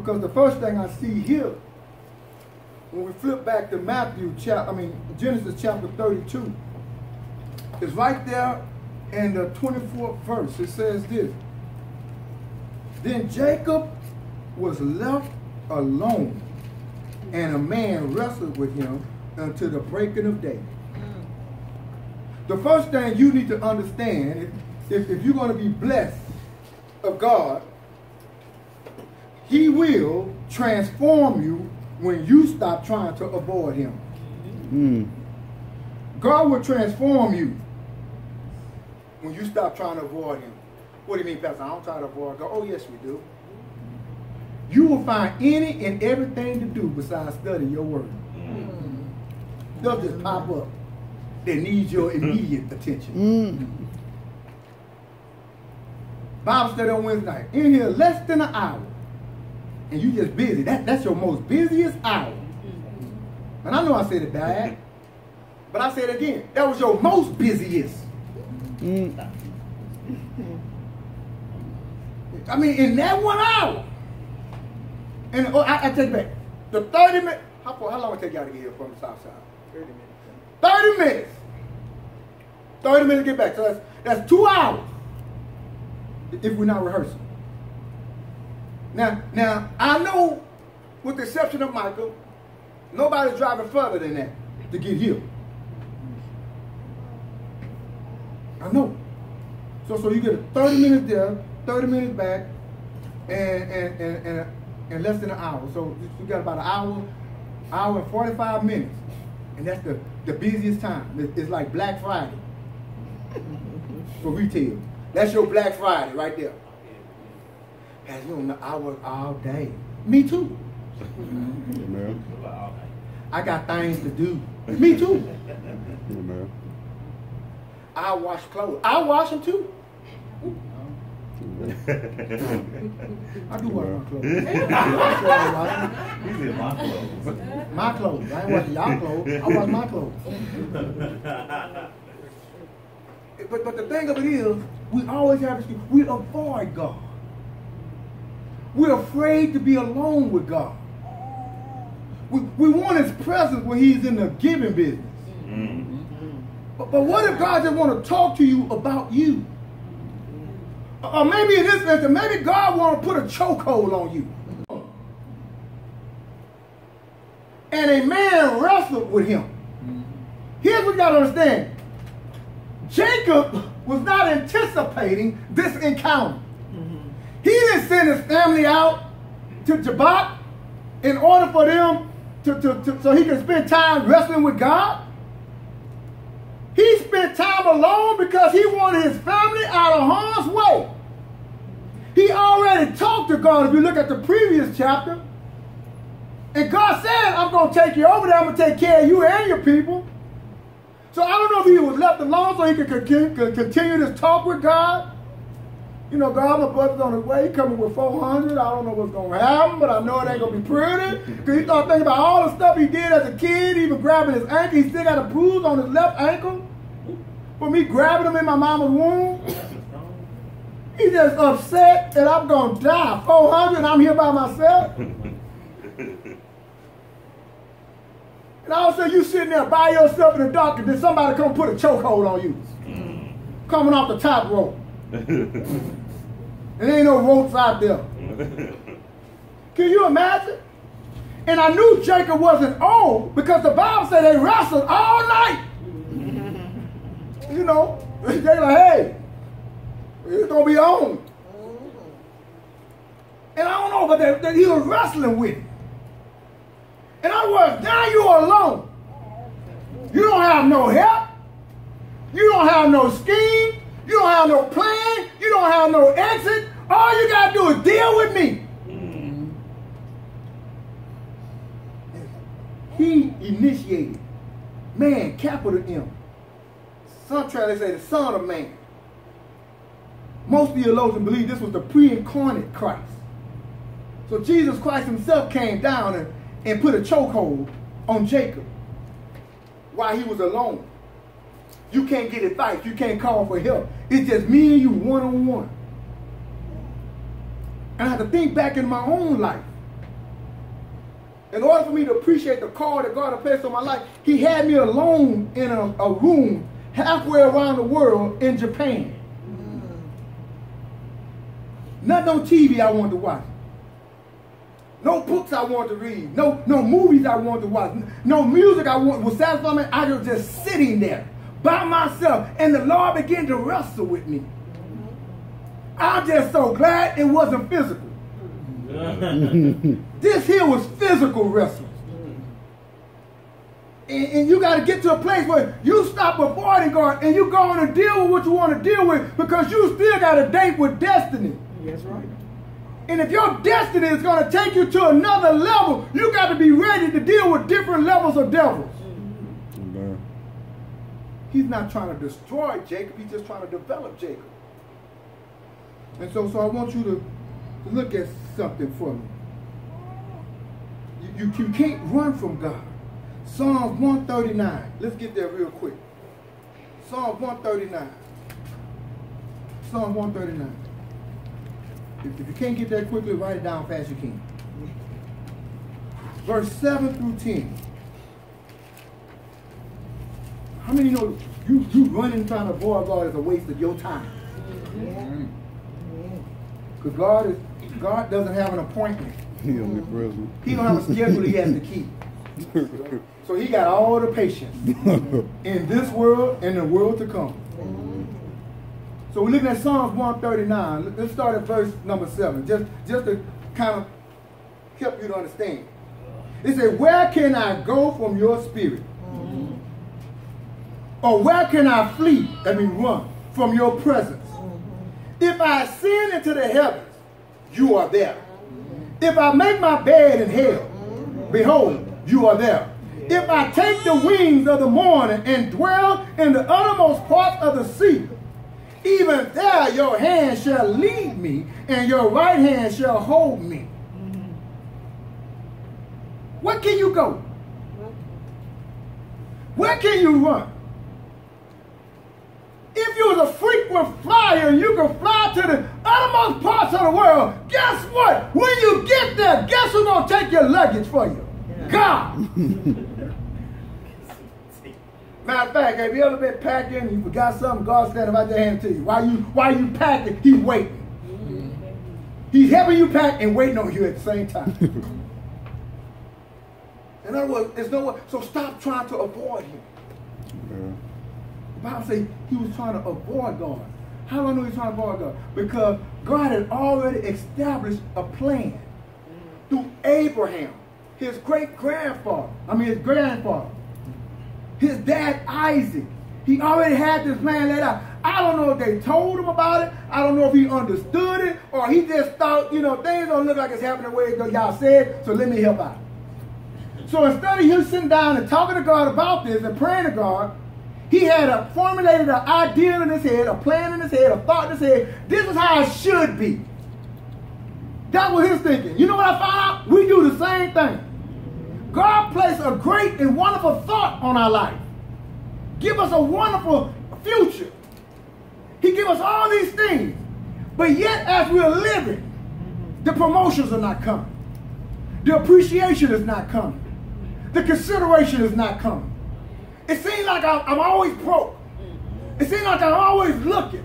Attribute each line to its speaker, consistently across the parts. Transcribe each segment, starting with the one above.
Speaker 1: Because the first thing I see here, when we flip back to Genesis chapter 32, is right there in the 24th verse. It says this: Then Jacob was left alone, and a man wrestled with him until the breaking of day. The first thing you need to understand, if you're going to be blessed of God, He will transform you when you stop trying to avoid Him. God will transform you when you stop trying to avoid Him. What do you mean, Pastor? I don't try to avoid God. Oh, yes, we do. You will find any and everything to do besides study your word. They'll just pop up that needs your immediate attention. Bible study on Wednesday night. In here less than an hour. And you just busy. That's your most busiest hour. And I know I said it bad. But I say it again. That was your most busiest. I mean, in that 1 hour. And I take it back. The 30 minutes. How long it take y'all to get here from the south side? 30 minutes. 30 minutes. 30 minutes to get back. So that's 2 hours. If we're not rehearsing. Now, I know, with the exception of Michael, nobody's driving further than that to get here. I know. So you get 30 minutes there, 30 minutes back, and less than an hour. So you got about an hour and 45 minutes. And that's the busiest time. It's like Black Friday for retail. That's your Black Friday right there. As you know, I work all day. Me too. I got things to do. Me too. I wash clothes. I wash them too. I do wash my clothes. My clothes. I ain't washing y'all clothes. I wash my clothes. But the thing of it is, we always have to, we avoid God. We're afraid to be alone with God. We want His presence when He's in the giving business. But what if God just want to talk to you about you? Or maybe in this instance, maybe God want to put a chokehold on you. And a man wrestled with him. Here's what you got to understand. Jacob was not anticipating this encounter. He didn't send his family out to Jabat in order for them so he could spend time wrestling with God. He spent time alone because he wanted his family out of harm's way. He already talked to God, if you look at the previous chapter. And God said, I'm going to take you over there. I'm going to take care of you and your people. So I don't know if he was left alone so he could continue this talk with God. You know, God, my brother's on his way. He coming with 400. I don't know what's going to happen, but I know it ain't going to be pretty. Because he started thinking about all the stuff he did as a kid, even grabbing his ankle. He still got a bruise on his left ankle for me grabbing him in my mama's womb. He's just upset that I'm going to die. 400 and I'm here by myself. And all of a sudden you sitting there by yourself in the dark and then somebody come put a chokehold on you. Coming off the top rope. And there ain't no ropes out there. Can you imagine? And I knew Jacob wasn't old because the Bible said they wrestled all night. You know, they like, hey, it's going to be on. And I don't know, but that he was wrestling with it. In other words, now you're alone. You don't have no help. You don't have no scheme. You don't have no plan. You don't have no exit. All you got to do is deal with me. He initiated. Man, capital M. Some try to say the Son of Man. Most theologians believe this was the pre-incarnate Christ. So Jesus Christ himself came down and put a chokehold on Jacob while he was alone. You can't get advice. You can't call for help. It's just me and you one-on-one. And I have to think back in my own life in order for me to appreciate the call that God had placed on my life, he had me alone in a room halfway around the world in Japan. Nothing on TV I wanted to watch. No books I wanted to read. No movies I wanted to watch. No music I wanted was satisfying me. I was just sitting there by myself. And the Lord began to wrestle with me. I'm just so glad it wasn't physical. This here was physical wrestling. And you got to get to a place where you stop avoiding God and you go on and deal with what you want to deal with, because you still got a date with destiny.
Speaker 2: That's right.
Speaker 1: And if your destiny is going to take you to another level, you got to be ready to deal with different levels of devils.
Speaker 3: Amen.
Speaker 1: He's not trying to destroy Jacob. He's just trying to develop Jacob. And so I want you to look at something for me. You can't run from God. Psalms 139. Let's get there real quick. Psalms 139. Psalm 139. If you can't get there quickly, write it down fast you can. Verse 7 through 10. How many know you running trying to avoid God is a waste of your time? Because God doesn't have an appointment.
Speaker 3: He only present.
Speaker 1: He don't have a schedule he has to keep. So he got all the patience in this world and the world to come. So we're looking at Psalms 139. Let's start at verse number 7, just to kind of help you to understand. It says, where can I go from your spirit? Or where can I flee, run from your presence? If I ascend into the heavens, you are there. If I make my bed in hell, behold, you are there. If I take the wings of the morning and dwell in the uttermost parts of the sea, even there your hand shall lead me, and your right hand shall hold me. Where can you go? Where can you run? If you was a frequent flyer and you could fly to the uttermost parts of the world, guess what? When you get there, guess who's going to take your luggage for you? Yeah. God. Matter of fact, have you ever been packing and you forgot something, God standing right there hand to you? While you packing, he's waiting. He's helping you pack and waiting on you at the same time. In other words, there's no way. So stop trying to avoid him.
Speaker 3: Yeah.
Speaker 1: The Bible says he was trying to avoid God. How do I know he was trying to avoid God? Because God had already established a plan through Abraham, his grandfather, his dad Isaac. He already had this plan laid out. I don't know if they told him about it. I don't know if he understood it, or he just thought, things don't look like it's happening the way y'all said, so let me help out. So instead of him sitting down and talking to God about this and praying to God, he had formulated an idea in his head, a plan in his head, a thought in his head. This is how it should be. That was his thinking. You know what I found out? We do the same thing. God placed a great and wonderful thought on our life. Give us a wonderful future. He give us all these things. But yet as we're living, the promotions are not coming. The appreciation is not coming. The consideration is not coming. It seems like I'm always broke. It seems like I'm always looking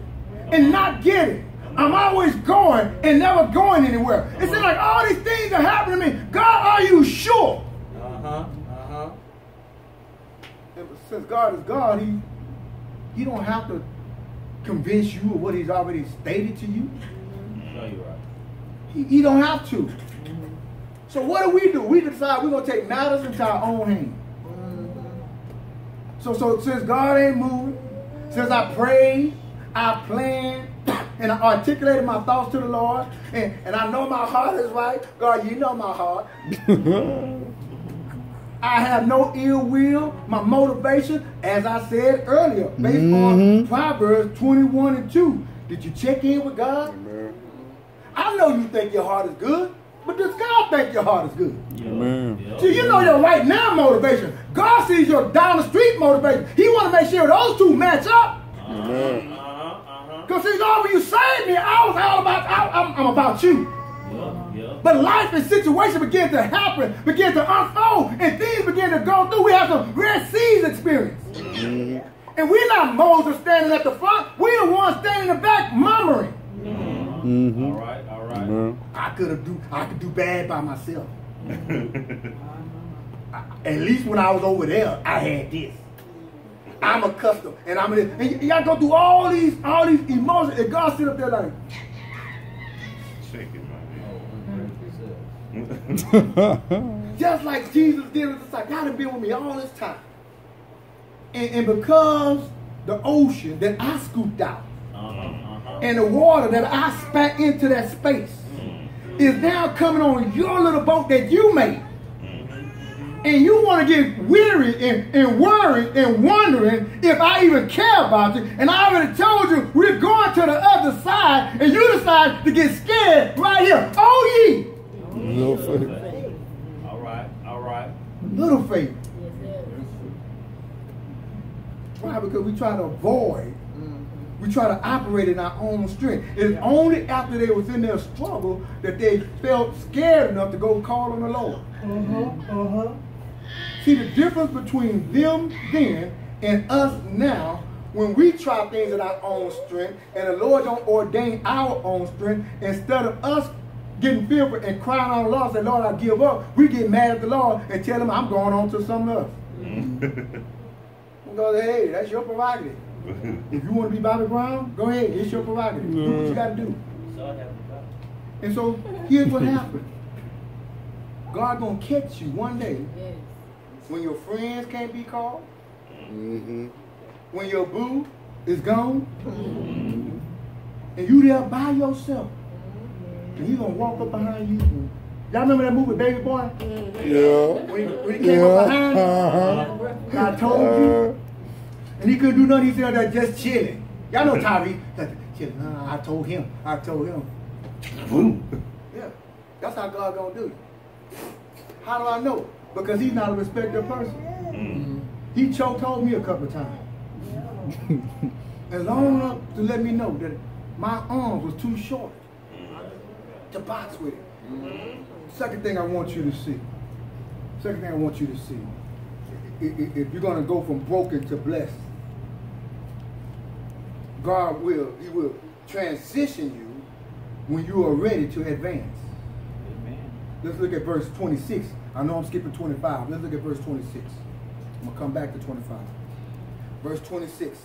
Speaker 1: and not getting. I'm always going and never going anywhere. It seems like all these things are happening to me. God, are you sure? And since God is God, he don't have to convince you of what he's already stated to you.
Speaker 2: No, you're right.
Speaker 1: He don't have to. So what do? We decide we're going to take matters into our own hands. So since God ain't moving, since I prayed, I planned, and I articulated my thoughts to the Lord, and I know my heart is right. God, you know my heart. I have no ill will. My motivation, as I said earlier, based on Proverbs 21:2. Did you check in with God? I know you think your heart is good, but does God think your heart is good? So you know your right now motivation. God sees your down the street motivation. He want to make sure those two match up. Because see, Lord, when you saved me, I was all about, I'm about you. but life and situation begin to happen, begin to unfold, and things begin to go through. We have some Red Seas experience. And we're not Moses standing at the front. We're the ones standing in the back murmuring.
Speaker 2: All right, all right.
Speaker 1: I could do bad by myself. At least when I was over there, I had this. I'm accustomed, and I'm in this. And y'all go through all these emotions, and God sit up there like, just like Jesus did with the disciples. God has been with me all this time. And because the ocean that I scooped out and the water that I spat into that space is now coming on your little boat that you made. And you want to get weary and worried and wondering if I even care about you. And I already told you we're going to the other side, and you decide to get scared right here. Oh, ye!
Speaker 3: Little faith.
Speaker 2: All right, all right.
Speaker 1: Little faith. Why? Because we try to avoid. We try to operate in our own strength. It's only after they was in their struggle that they felt scared enough to go call on the Lord. See the difference between them then and us now, when we try things in our own strength and the Lord don't ordain our own strength, instead of us getting fearful and crying out loud, say, Lord, I give up, we get mad at the Lord and tell him I'm going on to something else. We go, hey, that's your prerogative. If you want to be Bobby Brown, go ahead, it's your prerogative. Do what you got to do. And so here's what happened. God gonna catch you one day when your friends can't be called, when your boo is gone, and you there by yourself, and he gonna walk up behind you. Y'all remember that movie, Baby Boy?
Speaker 3: Yeah.
Speaker 1: When he came up behind you, I told you, and he couldn't do nothing. He said that just chilling. Y'all know Tyree, chilling. I told him. Boom. Yeah, that's how God gonna do it. How do I know? Because he's not a respected person. He told me a couple of times. And long enough to let me know that my arms was too short to box with it. Second thing I want you to see. If you're going to go from broken to blessed, God will transition you when you are ready to advance. Let's look at verse 26. I know I'm skipping 25. Let's look at verse 26. I'm going to come back to 25. Verse 26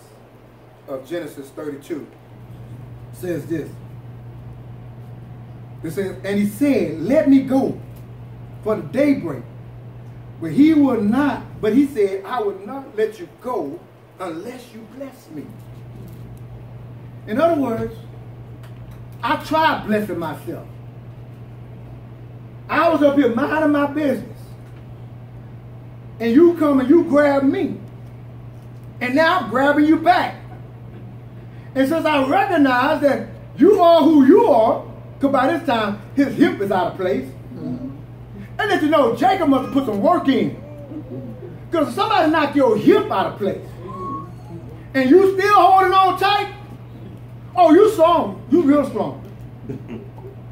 Speaker 1: of Genesis 32 says this. It says, and he said, let me go for the daybreak. But he said, I will not let you go unless you bless me. In other words, I tried blessing myself. I was up here minding my business. And you come and you grab me. And now I'm grabbing you back. And since I recognize that you are who you are, because by this time his hip is out of place, and let you know Jacob must have put some work in. Because if somebody knocked your hip out of place, and you still holding on tight, oh, you strong. You real strong.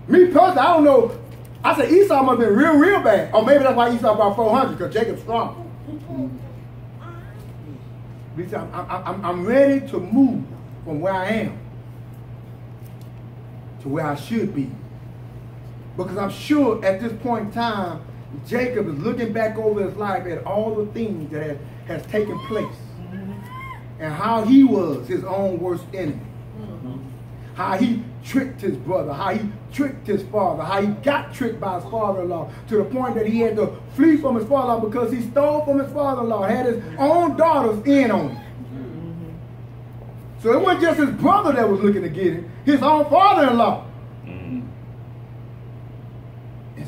Speaker 1: Me personally, I don't know. I said Esau must have been real bad. Or maybe that's why Esau brought 400, because Jacob's strong. I'm ready to move from where I am to where I should be. Because I'm sure at this point in time, Jacob is looking back over his life at all the things that has taken place. And how he was his own worst enemy. How he tricked his brother, how he tricked his father, how he got tricked by his father-in-law to the point that he had to flee from his father-in-law because he stole from his father-in-law, had his own daughters in on him. So it wasn't just his brother that was looking to get him, his own father-in-law. And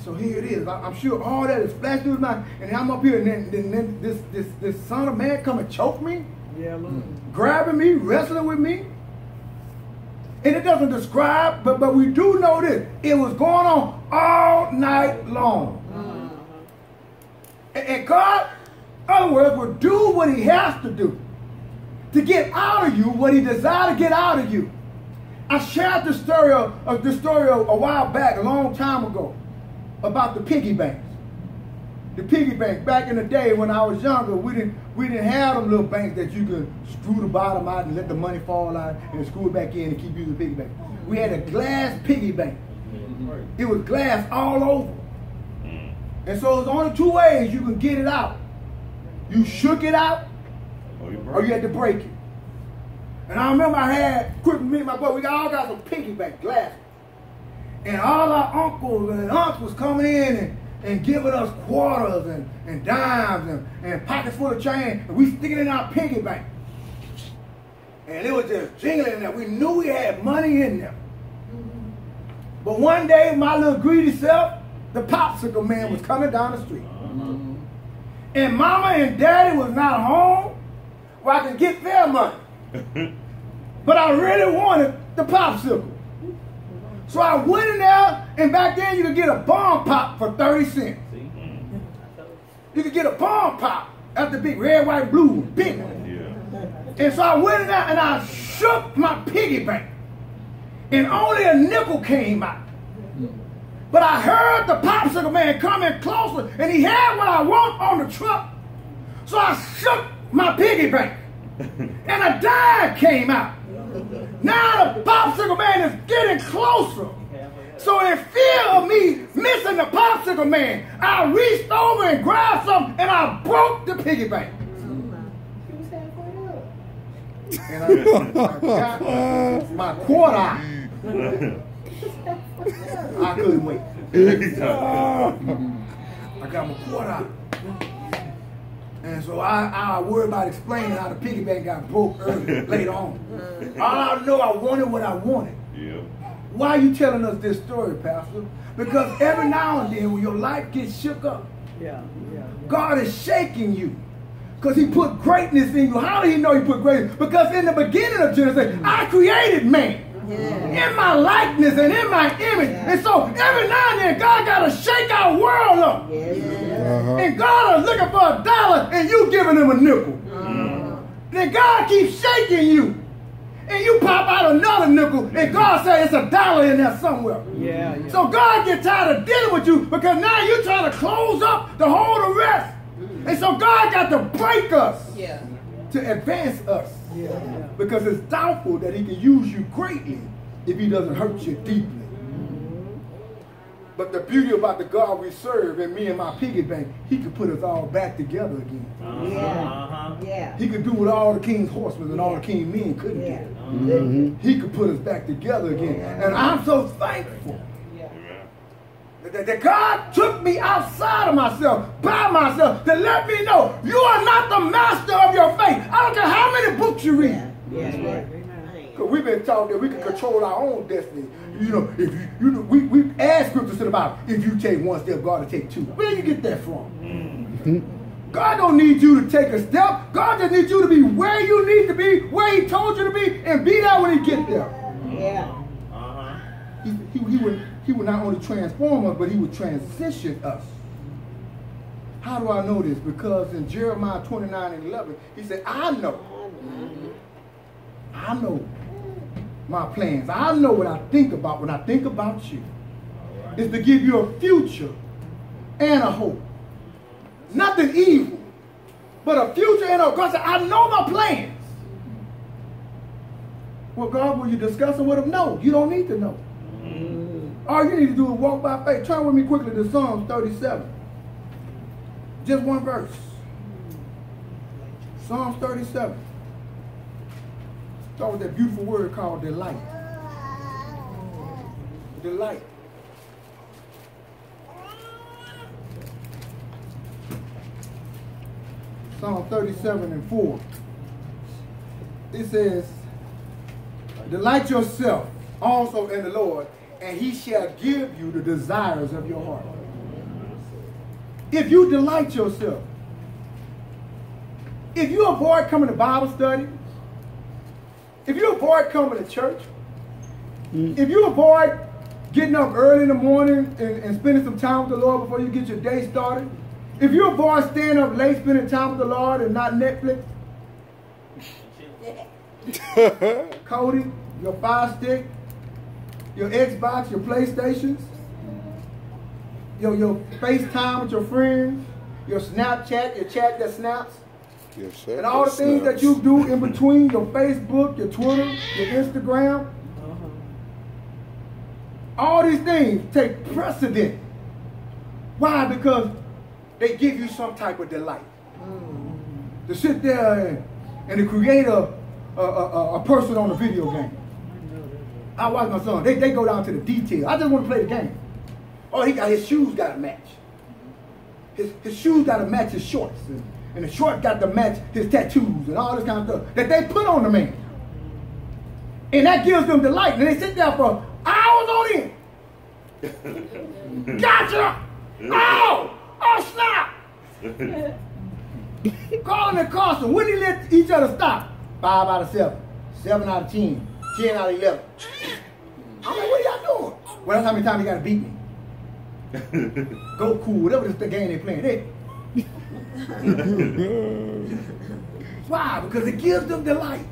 Speaker 1: so here it is. I'm sure all that is flashed through his mind. And I'm up here, and then this son of man come and choke me, grabbing me, wrestling with me. And it doesn't describe, but we do know this. It was going on all night long. And God, in other words, will do what he has to do to get out of you what he desired to get out of you. I shared this story a while back, a long time ago. about the piggy banks. The piggy bank. Back in the day when I was younger, we didn't have them little banks that you could screw the bottom out and let the money fall out and screw it back in and keep using the piggy bank. We had a glass piggy bank. It was glass all over. And so there's only two ways you can get it out. You shook it out, or you had to break it. And I remember I had, quick me and my boy, we got all kinds of piggy bank glass. And all our uncles and aunts was coming in and giving us quarters and dimes and pockets full of change, and we stick it in our piggy bank. And it was just jingling in there. We knew we had money in there. But one day, my little greedy self, the popsicle man, was coming down the street. And mama and daddy was not home where I could get their money. But I really wanted the popsicle. So I went in there, and back then you could get a bomb pop for 30 cents. You could get a bomb pop. That's the big red, white, blue, big one. And so I went in there and I shook my piggy bank. And only a nickel came out. But I heard the popsicle man coming closer, and he had what I want on the truck. So I shook my piggy bank. And a dime came out. Now the popsicle man is getting closer. So in fear of me missing the popsicle man, I reached over and grabbed something, and I broke the piggy bank. And I got my quarter out. I couldn't wait. I got my quarter out. And so I worried about explaining how the piggy bank got broke later on. All I know, I wanted what I wanted. Yeah. Why are you telling us this story, Pastor? Because every now and then when your life gets shook up, God is shaking you. Because he put greatness in you. How did he know he put greatness? Because in the beginning of Genesis, I created man. In my likeness and in my image. And so every now and then God got to shake our world up. And God is looking for $1 and you giving him a nickel. Then God keeps shaking you. And you pop out another nickel and God says it's $1 in there somewhere. So God gets tired of dealing with you because now you're trying to close up to hold the rest. And so God got to break us to advance us. Because it's doubtful that he can use you greatly if he doesn't hurt you deeply. But the beauty about the God we serve and me and my piggy bank, he could put us all back together again. He could do what all the king's horsemen and all the king's men couldn't do. He could put us back together again. And I'm so thankful that God took me outside of myself, by myself, to let me know you are not the master of your fate. I don't care how many books you read. Because we've been taught that we can control our own destiny. You know, if we add scriptures to the Bible. If you take one step, God will take two. Where do you get that from? God don't need you to take a step. God just needs you to be where you need to be, where he told you to be, and be there when he gets there. He would not only transform us, but he would transition us. How do I know this? Because in Jeremiah 29:11, he said, I know my plans. I know what I think about when I think about you. It's to give you a future and a hope. Nothing evil, but a future and a hope. God said, I know my plans. Well, God, will you discuss it with him? No, you don't need to know. All you need to do is walk by faith. Turn with me quickly to Psalms 37. Just one verse. Psalms 37. Start with that beautiful word called delight. Delight. Psalm 37:4. It says, delight yourself also in the Lord, and he shall give you the desires of your heart. If you delight yourself, if you avoid coming to Bible study, if you avoid coming to church, if you avoid getting up early in the morning and spending some time with the Lord before you get your day started, if you avoid staying up late spending time with the Lord and not Netflix, Cody, your Fire Stick, your Xbox, your PlayStations, your FaceTime with your friends, your Snapchat, your chat that snaps, and all the things that you do in between, your Facebook, your Twitter, your Instagram. All these things take precedent. Why? Because they give you some type of delight. To sit there and to create a person on a video game. I watch my son. They go down to the detail. I just want to play the game. Oh, his shoes got to match. His shoes got to match his shorts. And the shorts got to match his tattoos and all this kind of stuff that they put on the man. And that gives them delight. And they sit there for hours on end. Gotcha! Oh! Oh, snap! Calling and costing. When did they let each other stop? 5 out of 7. 7 out of 10. 10 out of 11. I'm like, what are y'all doing? Well, that's how many times you got to beat me. Go cool, whatever the game they playing. Why? Because it gives them delight.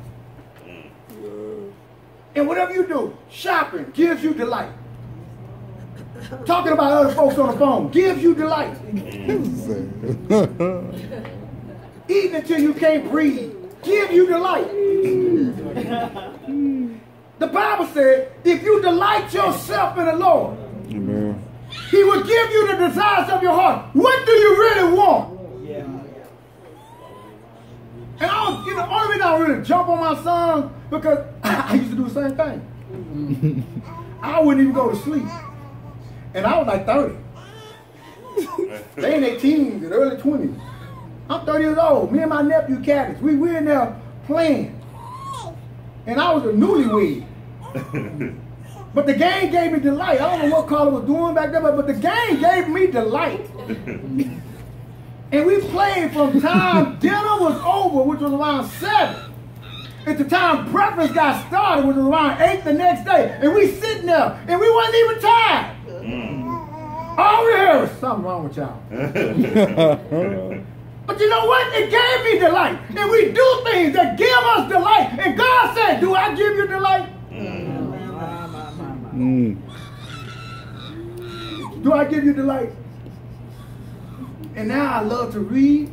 Speaker 1: And whatever you do, shopping gives you delight. Talking about other folks on the phone gives you delight. Eating until you can't breathe gives you delight. The Bible said, if you delight yourself in the Lord, amen, He will give you the desires of your heart. What do you really want? And only reason I really jump on my son because I used to do the same thing. I wouldn't even go to sleep. And I was like 30. They in their teens and early 20s. I'm 30 years old. Me and my nephew Cabbage, we in there playing. And I was a newlywed. But the game gave me delight. I don't know what Carla was doing back there, but the game gave me delight. And we played from time dinner was over, which was around 7. At the time breakfast got started, which was around 8 the next day. And we sitting there, and we wasn't even tired. All we heard was something wrong with y'all. But you know what? It gave me delight. And we do things that give us delight. And God said, do I give you delight? Do I give you delight? And now I love to read.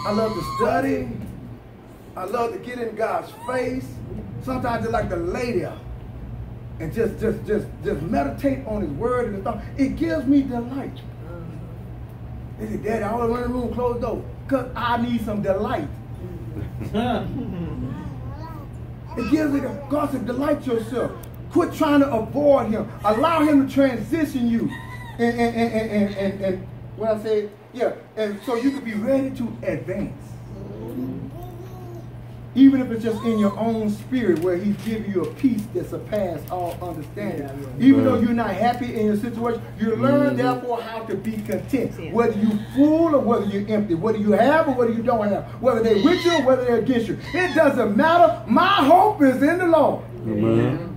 Speaker 1: I love to study. I love to get in God's face. Sometimes I just like to lay there and just meditate on His word and His thought. It gives me delight. They say, Daddy, I want to run in the room, close the door, because I need some delight. It gives me, God said, delight yourself. Quit trying to avoid Him. Allow Him to transition you. And what I say, yeah, and so you can be ready to advance. Even if it's just in your own spirit where He's giving you a peace that surpasses all understanding. Even though you're not happy in your situation, you learn therefore how to be content. Whether you're full or whether you're empty. Whether you have or whether you don't have. Whether they're with you or whether they're against you. It doesn't matter. My hope is in the Lord. Amen.